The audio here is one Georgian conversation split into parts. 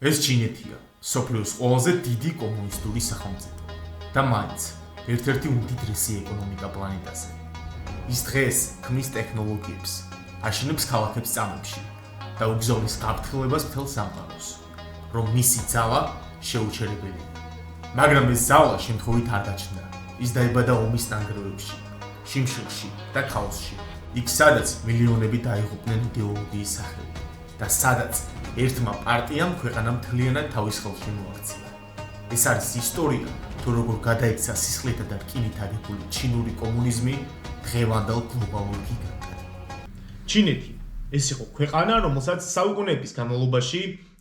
ეს ჩინეთია, სოფლიოს ყველაზე დიდი კომუნისტური სახელმწიფო და მაინც ერთ-ერთი უმდიდრესი ეკონომიკა პლანეტაზე. ის დღეს ქმნის ტექნოლოგიებს, აშენებს ქალაქებს წამებში და უგზავნის გაფრთხილებას მთელ სამყაროს, რომ მისი ძალა შეუჩერებელია. მაგრამ ეს ძალა შემთხვევით არ გაჩნდა. ის დაიბადა ომის ნანგრევებში, შიმშილში და ქაოსში. იქ სადაც მილიონები დაიღუპნენ იდეოლოგიის სახელით და სადაც ერთმა პარტიამ ქვეყანა მთლიანად თავის ხელში მოაქცია. ეს არის ისტორია, თუ როგორ გადაიქცა სისხლითა და რკინით აგებული ჩინური კომუნიზმი დღევანდელ გლობალურ გიგანტად. ჩინეთი ეს იყო ქვეყანა, რომელსაც საუკუნეების განმავლობაში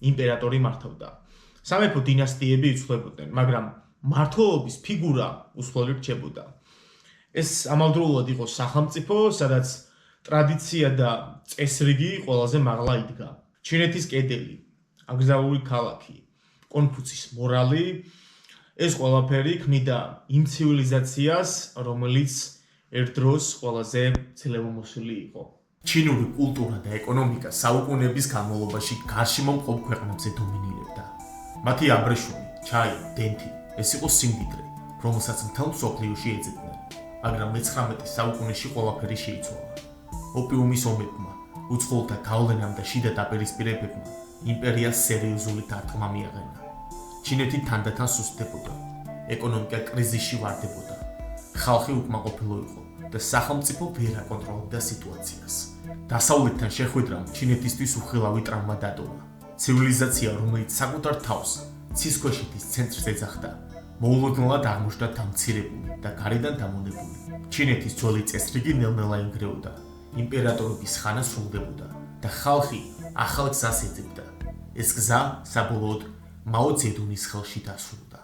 იმპერატორი მართავდა. სამეფო დინასტიები იცვლებოდნენ, მაგრამ მმართველობის ფიგურა უსხლელი რჩებოდა. ეს ამავდროულად იყო სახელმწიფო, სადაც ტრადიცია და წესრიგი ყველაზე მაღლა იდგა. ჩინეთის კედელი, აკრძალული ქალაქი, კონფუცის მორალი, ეს ყველაფერი ქმნიდა იმ ცივილიზაციას, რომელიც ერთ დროს ყველაზე ძლევამოსილი იყო. ჩინური კულტურა და ეკონომიკა საუკუნეების განმავლობაში გარშემო მყოფ ქვეყნებზე დომინირებდა. მათი აბრეშუმი, ჩაი, დენთი, ეს იყო სიმდიდრე, რომელსაც მთელ მსოფლიოში ეძებდნენ, მაგრამ მე-19 საუკუნეში ყველაფერი შეიცვალა. ოპიუმის ომებმა, უცხოელთა გავლენამ და შიდა დაპირისპირებებმა იმპერიას სერიოზული დარტყმა მიაყენა. ჩინეთი თანდათან სუსტდებოდა, ეკონომიკა კრიზისში ვარდებოდა, ხალხი უკმაყოფილო იყო და სახელმწიფო ვერ აკონტროლებდა სიტუაციას. დასავლეთთან შეხვედრამ ჩინეთისთვის უხილავი ტრამვა დატოვა. ცივილიზაცია, რომელიც საკუთარ თავს ცისქვეშეთის ცენტრს ეძახდა, მოულოდნელად აღმოჩნდა დამცირებული და გარედან დამონებული. ჩინეთის ძველი წესრიგი ნელ-ნელა ინგრეოდა, იმპერატორობის ხანა სრულდებოდა და ხალხი ახალ გზას ეძებდა. ეს გზა საბოლოოდ მაო ძედუნის ხელში დასრულდა.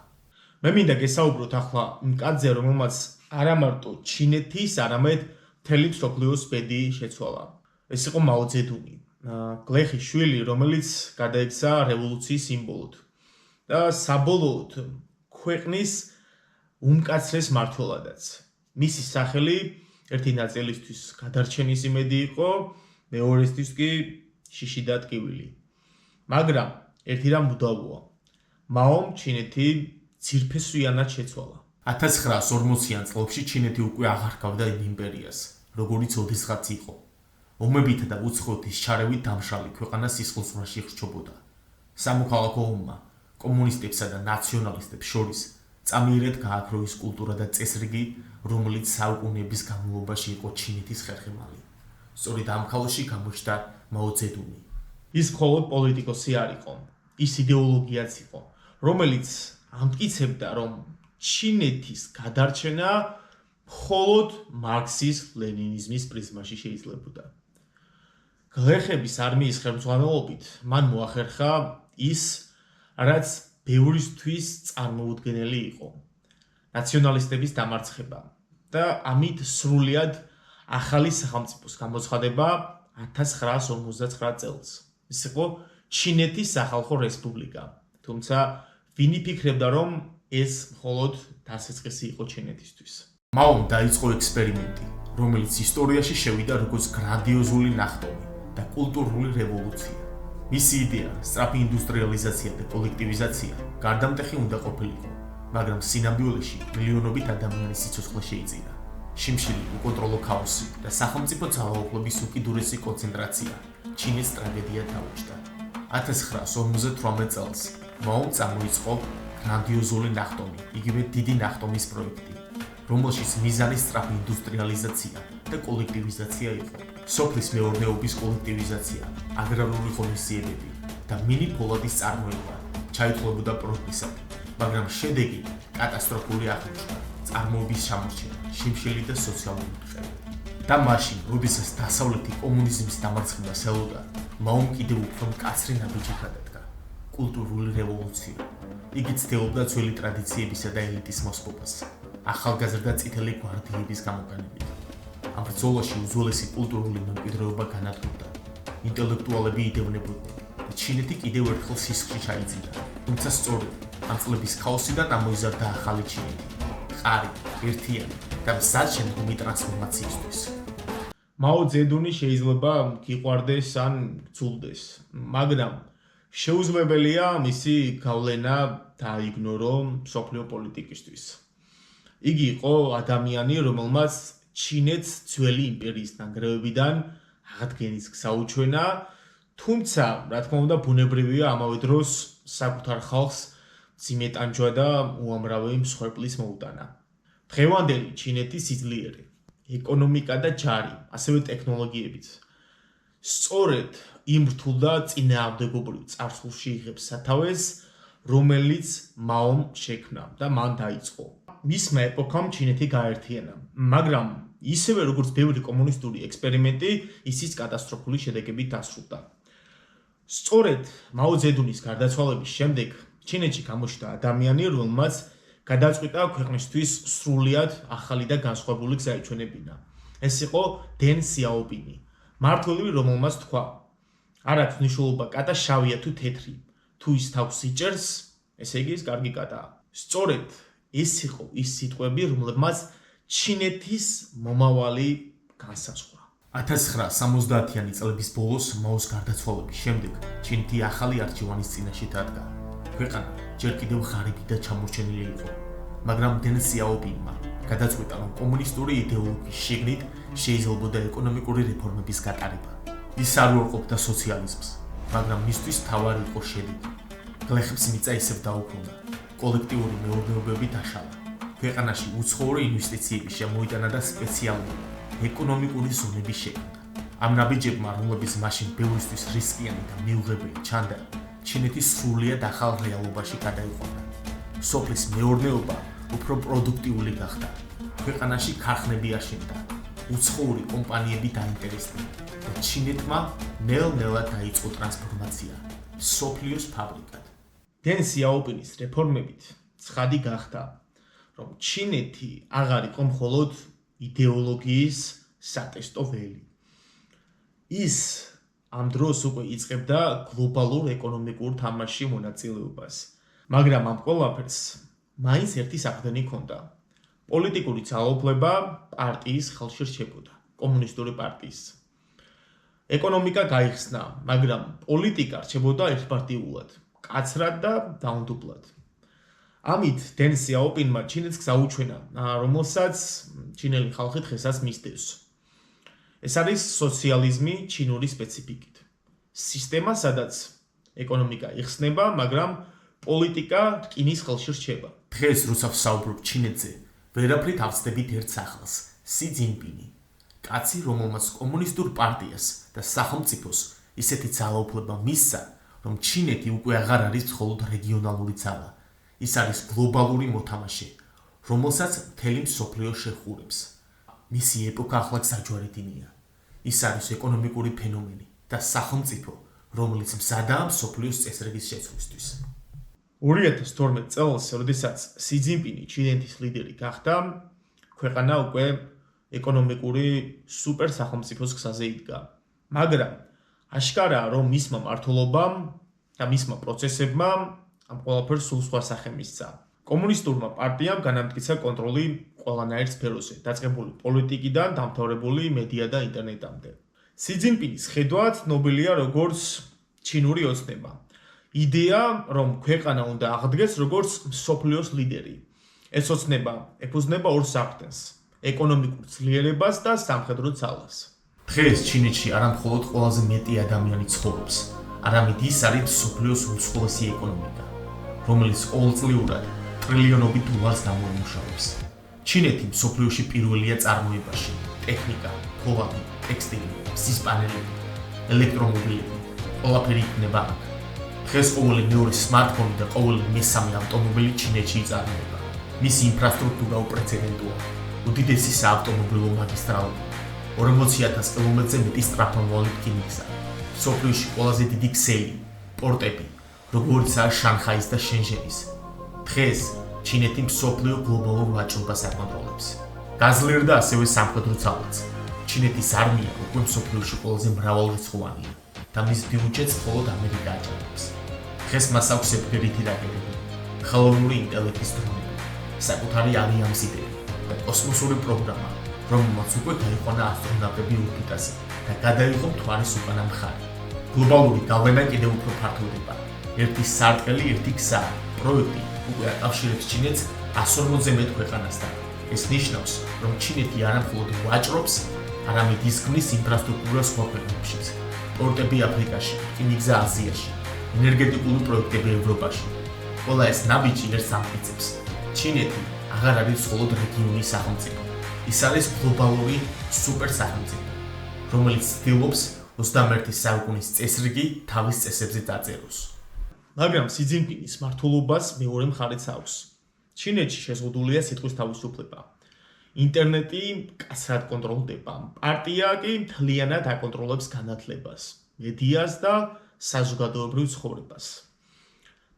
მე მინდა გესაუბროთ ახლა იმ კაცზე, რომელმაც არა მარტო ჩინეთის, არამედ მთელი მსოფლიოს ბედი შეცვალა. ეს იყო მაო ძედუნი, გლეხის შვილი, რომელიც გადაიქცა რევოლუციის სიმბოლოდ და საბოლოოდ ქვეყნის უმკაცრეს მმართველადაც. მისი სახელი ერთი ნაწილისთვის გადარჩენის იმედი იყო, მეორესთვის კი შიში და ტკივილი. მაგრამ ერთი რამ უდავოა. მაომ ჩინეთი ძირფესვიანად შეცვალა. 1940-იან წლებში ჩინეთი უკვე აღარ ჰგავდა იმპერიას, როგორიც ოდესღაც იყო. ომებითა და უცხოეთის ჩარევით დამშრალი ქვეყანა სისხლსვრაში ხრჩობოდა. სამოქალაქო ომმა კომუნისტებსა და ნაციონალისტებს შორის წამიერად გააქრო ის კულტურა და წესრიგი, რომელიც საუკუნეების განმავლობაში იყო ჩინეთის ხერხემალი. სწორედ ამ ქალში გამოჩნდა მაო ძედუნი. ის მხოლოდ პოლიტიკოსი არ იყო, ის იდეოლოგიაც იყო, რომელიც ამტკიცებდა, რომ ჩინეთის გადარჩენა მხოლოდ მარქსის-ლენინიზმის პრიზმაში შეიძლებოდა. გლეხების არმიის ხელმძღვანელობით მან მოახერხა ის, რაც ბევრისთვის წარმოუდგენელი იყო, ნაციონალისტების დამარცხება და ამით სრულად ახალი სახელმწიფოს გამოცხადება 1959 წელს. ეს იყო ჩინეთის სახალხო რესპუბლიკა. თუმცა ვინ იფიქრებდა, რომ ეს მხოლოდ დასაწყისი იყო ჩინეთისთვის. მაომ დაიწყო ექსპერიმენტი, რომელიც ისტორიაში შევიდა როგორც გრანდიოზული ნახტომი და კულტურული რევოლუცია. მისი იდეა, სწრაფი ინდუსტრიალიზაცია და კოლექტივიზაცია გარდამტეხი უნდა ყოფილიყო, მაგრამ სინამდვილეში მილიონობით ადამიანის სიცოცხლე შეიწირა. შიმშილი, უკონტროლო ქაოსი და სახელმწიფო ძალაუფლების უკიდურესი კონცენტრაცია ჩინის ტრაგედიად დაუჯდა. 1958 წელს მაომ წამოიწყო გრანდიოზული ნახტომი, იგივე დიდი ნახტომის პროექტი, რომელშიც მიზანი სწრაფი ინდუსტრიალიზაცია და კოლექტივიზაცია იყო. სოფლის მეურნეობის კოლექტივიზაცია, აგრარული ღონისძიებები და მინი ფოლადის წარმოება ჩაითვალებოდა პროგრესად, მაგრამ შედეგი კატასტროფული აღმოჩნდა. წარმოების ჩამორჩენა, შიმშილი და სოციალური მიღწევები. და მაშინ, როდესაც დასავლეთი კომუნიზმის დამარცხებას ელოდა, მაომ კიდევ უფრო მკაცრი ნაბიჯი გადადგა. კულტურული რევოლუცია. იგი ცდილობდა ძველი ტრადიციებისა და ელიტის მოსპობას, ახალგაზრდა წითელი გვარდიების გამოყენებით. ამ ბრძოლაში უძველესი კულტურული მემკვიდრეობა განადგურდა. ინტელექტუალები იდევნებოდნენ და ჩინეთი კიდევ ერთხელ სისხლში ჩაიძირა. თუმცა სწორედ ამ წლების ქაოსიდან ამოიზარდა ახალი ჩინეთი. ყარი, ერთიანი და მზად შემდგომი ტრანსფორმაციისთვის. მაო ძედუნი შეიძლება გიყვარდეს ან გძულდეს, მაგრამ შეუძლებელია მისი გავლენა დაიგნორო მსოფლიო პოლიტიკისთვის. იგი იყო ადამიანი, რომელმაც ჩინეთს ძველი იმპერიის ნანგრევებიდან აღდგენის გზა უჩვენა, თუმცა, რა თქმა უნდა, ბუნებრივია ამავე დროს საკუთარ ხალხს მძიმე ტანჯვა და უამრავი მსხვერპლის მოუტანა. დღევანდელი ჩინეთის სიძლიერე, ეკონომიკა და ჯარი, ასევე ტექნოლოგიებიც სწორედ იმ რთულ და წინააღმდეგობრივ წარსულში იღებს სათავეს, რომელიც მაომ შექმნა და მან დაიწყო. მისმა ეპოქამ ჩინეთი გააერთიანა, მაგრამ ისევე როგორც ბევრი კომუნისტური ექსპერიმენტი, ისიც კატასტროფული შედეგებით დასრულდა. სწორედ მაო ძედუნის გარდაცვალების შემდეგ ჩინეთში გამოჩნდა ადამიანი, რომელმაც გადაწყვიტა ქვეყნისთვის სრულიად ახალი და განსხვავებული გზა ეჩვენებინა. ეს იყო დენ სიაოპინი, მმართველი, რომელმაც თქვა: არ აქვს მნიშვნელობა კატა შავია თუ თეთრი, თუ ის თავს იჭერს, ესე იგი ის კარგი კატაა. სწორედ ეს იყო ის სიტყვები, რომლებმაც ჩინეთის მომავალი განსაზღვრა. 1970-იანი წლების ბოლოს მაოს გარდაცვალების შემდეგ ჩინეთი ახალი არჩევანის წინაშე დადგა. ქვეყანა ჯერ კიდევ ღარიბი და ჩამორჩენილი იყო, მაგრამ დენ სიაოპინმა გადაწყვიტა, რომ კომუნისტური იდეოლოგიის შიგნით შეიძლებოდა ეკონომიკური რეფორმების გატარება. ის არ უარყოფდა სოციალიზმს, მაგრამ მისთვის მთავარი იყო შედეგი. გლეხებს მიწა ისევ დაუბრუნდა, კოლექტიური მეურნეობები დაშალა. ქვეყანაში უცხოური ინვესტიციები შემოიტანა და სპეციალური ეკონომიკური ზონები შექმნა. ამ ნაბიჯებმა, რომლებიც მაშინ ბევრისთვის რისკიანი და მიუღებელი ჩანდა, ჩინეთის სრულიად ახალ რეალობაში გადაიყვანა. სოფლის მეურნეობა უფრო პროდუქტიული გახდა. ქვეყანაში ქარხნები აშენდა, უცხოური კომპანიები დაინტერესდნენ და ჩინეთმა ნელ-ნელა დაიწყო ტრანსფორმაცია მსოფლიოს ფაბრიკად. დენ სიაოპინის რეფორმებით ცხადი გახდა, რომ ჩინეთი აღარ იყო მხოლოდ იდეოლოგიის სატესტო ველი. ის ამ დროს უკვე იწყებდა გლობალურ ეკონომიკურ თამაშში მონაწილეობას, მაგრამ ამ ყველაფერს მაინც ერთი საყრდენი ჰქონდა. პოლიტიკური ძალაუფლება პარტიის ხელში რჩებოდა, კომუნისტური პარტიის. ეკონომიკა გაიხსნა, მაგრამ პოლიტიკა რჩებოდა ერთპარტიულად, კაცრად და დაუნდობლად. ამით დენ სიაოპინმა ჩინეთს გზა უჩვენა, რომელსაც ჩინელი ხალხი დღესაც მისდევს. ეს არის სოციალიზმი ჩინური სპეციფიკით. სისტემა, სადაც ეკონომიკა იხსნება, მაგრამ პოლიტიკა რკინის ხელში რჩება. დღეს როცა ვსაუბრობ ჩინეთზე, ვერაფრით ავწდებით ერთ სახელს, სი ძინპინი. კაცი, რომელმაც კომუნისტურ პარტიას და სახელმწიფოს ისეთი ძალაუფლება მისცა, რომ ჩინეთი უკვე აღარ არის მხოლოდ რეგიონალური ძალა. ის არის გლობალური მოთამაშე, რომელსაც მთელი მსოფლიო შეჰყურებს. მისი ეპოქა ახლა გსაჯვარედინია. ის არის ეკონომიკური ფენომენი და სახელმწიფო, რომელიც მზადაა მსოფლიოს წესრიგის შეცვლისთვის. 2012 წელს, როდესაც სი ძინპინი ჩინეთის ლიდერი გახდა, ქვეყანა უკვე ეკონომიკური სუპერ სახელმწიფოს გზაზე იდგა. მაგრამ აშკარაა, რომ მისმა მმართველობამ და მისმა პროცესებმა ამ ყველაფერს სულ სხვა სახე მისცა. კომუნისტურმა პარტიამ განამტკიცა კონტროლი ყველანაირ სფეროზე, დაწყებული პოლიტიკიდან დამთავრებული მედია და ინტერნეტამდე. სი ძინპინის ხედვად ნობილია როგორც ჩინური ოცნება. იდეა, რომ ქვეყანა უნდა აღდგეს როგორც მსოფლიოს ლიდერი. ეს ოცნება ეფუძნება ორ საფრთხეს: ეკონომიკურ ძლიერებას და სამხედრო ძალას. დღეს ჩინეთში არა მხოლოდ ყველაზე მეტი ადამიანი ცხოვრობს, არამედ ის არის მსოფლიოს უცხოესი ეკონომიკა, რომელიც ყოველწლიურად ტრილიონობით დოლარს გამოიმუშავებს. ჩინეთი მსოფლიოში პირველია წარმოებაში: ტექნიკა, ფოლადი, ტექსტილი, მზის პანელები, ელექტრომობილები, ყველაფერი იქნება აქ. დღეს ყოველი მეორე სმარტფონი და ყოველი მესამე ავტომობილი ჩინეთში იწარმოება. მისი ინფრასტრუქტურა უპრეცედენტოა. უდიდესი საავტომობილო მაგისტრალები, 40,000 კილომეტრზე მეტი სწრაფმავალი რკინიგზა, მსოფლიოში ყველაზე დიდი ქსელი, პორტები, როგორიცაა შანხაის და შენჟენის. დღეს ჩინეთი მსოფლიო გლობალურ ვაჭრობას აკონტროლებს. გაძლიერდა ასევე სამხედრო ძალაც. ჩინეთის არმია უკვე მსოფლიოში ყველაზე მრავალრიცხოვანია და მის ბიუჯეტს მხოლოდ ამერიკა აჭარბებს. დღეს მას აქვს ეფერიტი რაკეტები, ხელოვნური ინტელექტის დრონები, საკუთარი ავიამზიდები და კოსმოსური პროგრამა, რომელმაც უკვე გაიყვანა ასტრონავტები ორბიტაზე და გადაიღო მთვარის უკანა მხარე. გლობალური გავლენა კიდევ უფრო ფართოვდება. ერთი სარტყელი, ერთი გზა. პროექტი უკვე აკავშირებს ჩინეთს 140-ზე მეტ ქვეყანასთან. ეს ნიშნავს, რომ ჩინეთი არა მხოლოდ ვაჭრობს, არამედ ისქმნის ინფრასტრუქტურას სხვა ქვეყნებშიც. პორტები აფრიკაში, რკინიგზა აზიაში, ენერგეტიკული პროექტები ევროპაში. ყველა ეს ნაბიჯი ერთს ამტკიცებს. ჩინეთი აღარ არის მხოლოდ რეგიონული სახელმწიფო. ის არის გლობალური სუპერსახელმწიფო, რომელიც ცდილობს 21 საუკუნის წესრიგი თავის წესებზე დაწეროს. მაგრამ სი ძინპინის მმართველობას მეორე მხარეც აქვს. ჩინეთში შეზღუდულია სიტყვის თავისუფლება. ინტერნეტი მკაცრად კონტროლდება. პარტია კი მთლიანად აკონტროლებს განათლებას, მედიას და საზოგადოებრივ ცხოვრებას.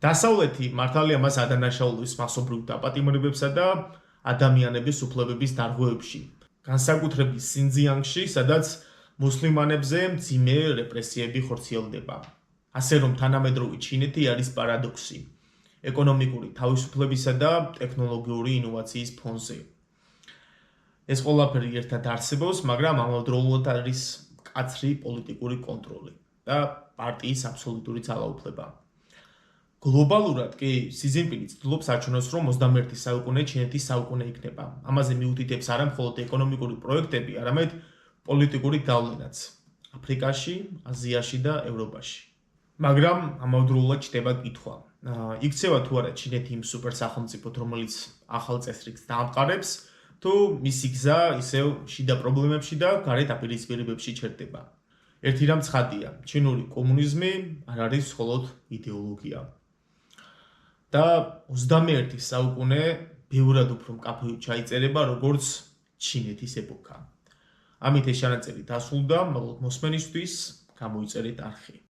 დასავლეთი მართალია მას ადანაშაულებს მასობრივ დაპატიმრებებსა და ადამიანების უფლებების დარღვევებში, განსაკუთრებით სინძიანგში, სადაც მუსლიმანებზე მძიმე რეპრესიები ხორციელდება. ასე რომ თანამედროვე ჩინეთი არის პარადოქსი ეკონომიკური თავისუფლებისა და ტექნოლოგიური ინოვაციის ფონზე. ეს ყველაფერი ერთად არსებობს, მაგრამ ამავდროულად არის მკაცრი პოლიტიკური კონტროლი და პარტიის აბსოლუტური ძალაუფლება. გლობალურად კი სი ძინპინი ცდილობს აჩვენოს, რომ 21 საუკუნე ჩინეთის საუკუნე იქნება. ამაზე მიუთითებს არა მხოლოდ ეკონომიკური პროექტები, არამედ პოლიტიკური გავლენაც აფრიკაში, აზიაში და ევროპაში. მაგრამ ამავდროულად ჩდება კითხვა. იქცევა თუ არა ჩინეთი იმ სუპერსახელმწიფოდ, რომელიც ახალ წესრიგს დაამყარებს, თუ მისი გზა ისევ შიდა პრობლემებში და გარე დაპირისპირებებში ჩერდება. ერთი რამ ცხადია, ჩინური კომუნიზმი არ არის მხოლოდ იდეოლოგია. და 21 საუკუნე ბევრად უფრო მკაფიოდ ჩაიწერება, როგორც ჩინეთის ეპოქა. ამით ეს ჩანაწერი დასრულდა, მოგლოთ მოსმენისთვის, გამოიწერეთ არხი.